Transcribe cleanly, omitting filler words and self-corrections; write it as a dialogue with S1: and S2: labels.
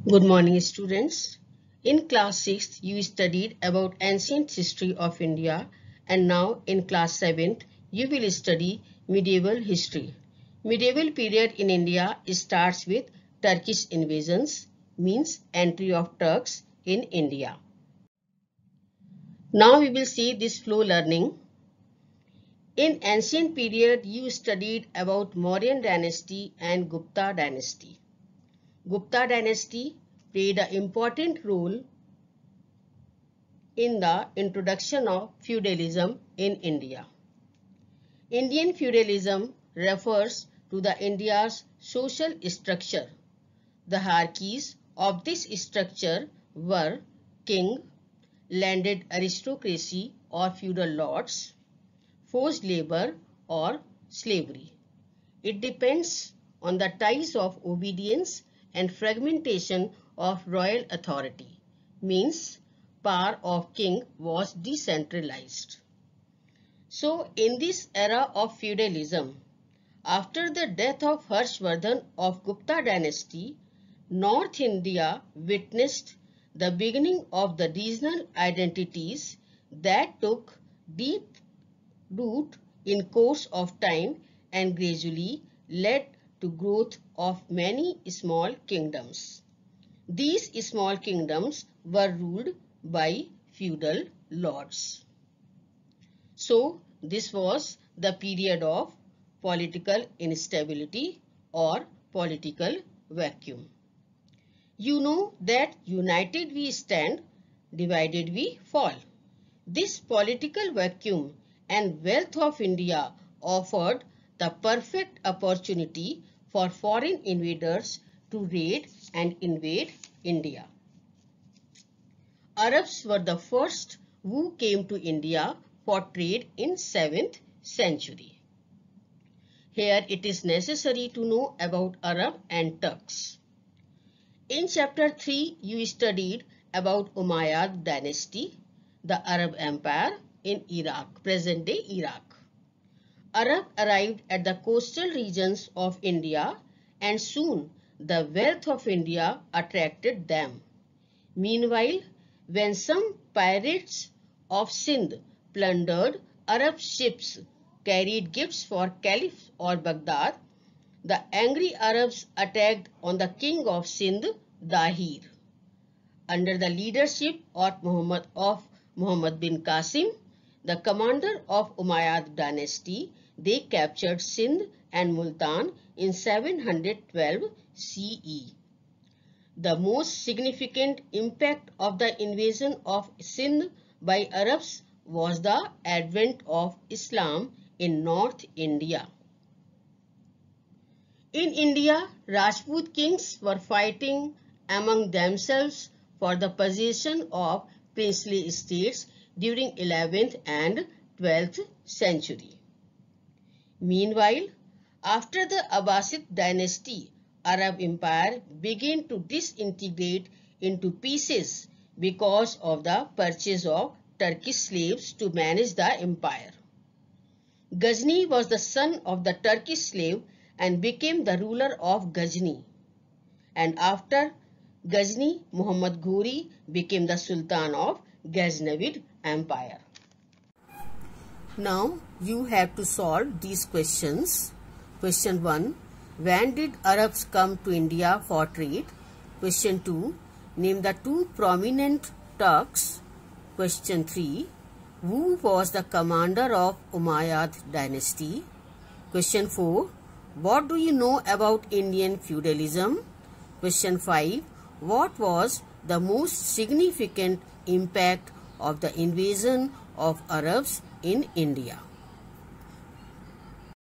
S1: Good morning, students. In class 6th, you studied about ancient history of India, and now in class 7th, you will study medieval history. Medieval period in India starts with Turkish invasions, means entry of Turks in India. Now we will see this flow learning. In ancient period, you studied about Mauryan dynasty and Gupta dynasty. Gupta dynasty played an important role in the introduction of feudalism in India. Indian feudalism refers to the India's social structure. The hierarchies of this structure were king, landed aristocracy or feudal lords, forced labor or slavery. It depends on the ties of obedience and fragmentation of royal authority, means power of king was decentralized. So in this era of feudalism, after the death of Harshvardhan of Gupta dynasty, North India witnessed the beginning of the regional identities that took deep root in course of time and gradually led to growth of many small kingdoms. These small kingdoms were ruled by feudal lords. So this was the period of political instability or political vacuum. You know that united we stand, divided we fall. This political vacuum and wealth of India offered the perfect opportunity for foreign invaders to raid and invade India. Arabs were the first who came to India for trade in 7th century. Here it is necessary to know about Arab and Turks. In chapter 3, you studied about Umayyad dynasty, the Arab Empire in Iraq, present-day Iraq. Arab arrived at the coastal regions of India and soon the wealth of India attracted them. Meanwhile, when some pirates of Sindh plundered Arab ships carried gifts for Caliph or Baghdad, the angry Arabs attacked on the king of Sindh, Dahir. Under the leadership of Muhammad bin Qasim, the commander of Umayyad dynasty, they captured Sindh and Multan in 712 CE. The most significant impact of the invasion of Sindh by Arabs was the advent of Islam in North India. In India, Rajput kings were fighting among themselves for the possession of princely estates during 11th and 12th century. Meanwhile, after the Abbasid dynasty, Arab Empire began to disintegrate into pieces because of the purchase of Turkish slaves to manage the empire. Ghazni was the son of the Turkish slave and became the ruler of Ghazni. And after Ghazni, Muhammad Ghori became the Sultan of Ghaznavid Empire. Now you have to solve these questions. Question 1. When did Arabs come to India for trade? Question 2. Name the two prominent Turks. Question 3. Who was the commander of Umayyad dynasty? Question 4. What do you know about Indian feudalism? Question 5. What was the most significant impact of the invasion of Arabs in India?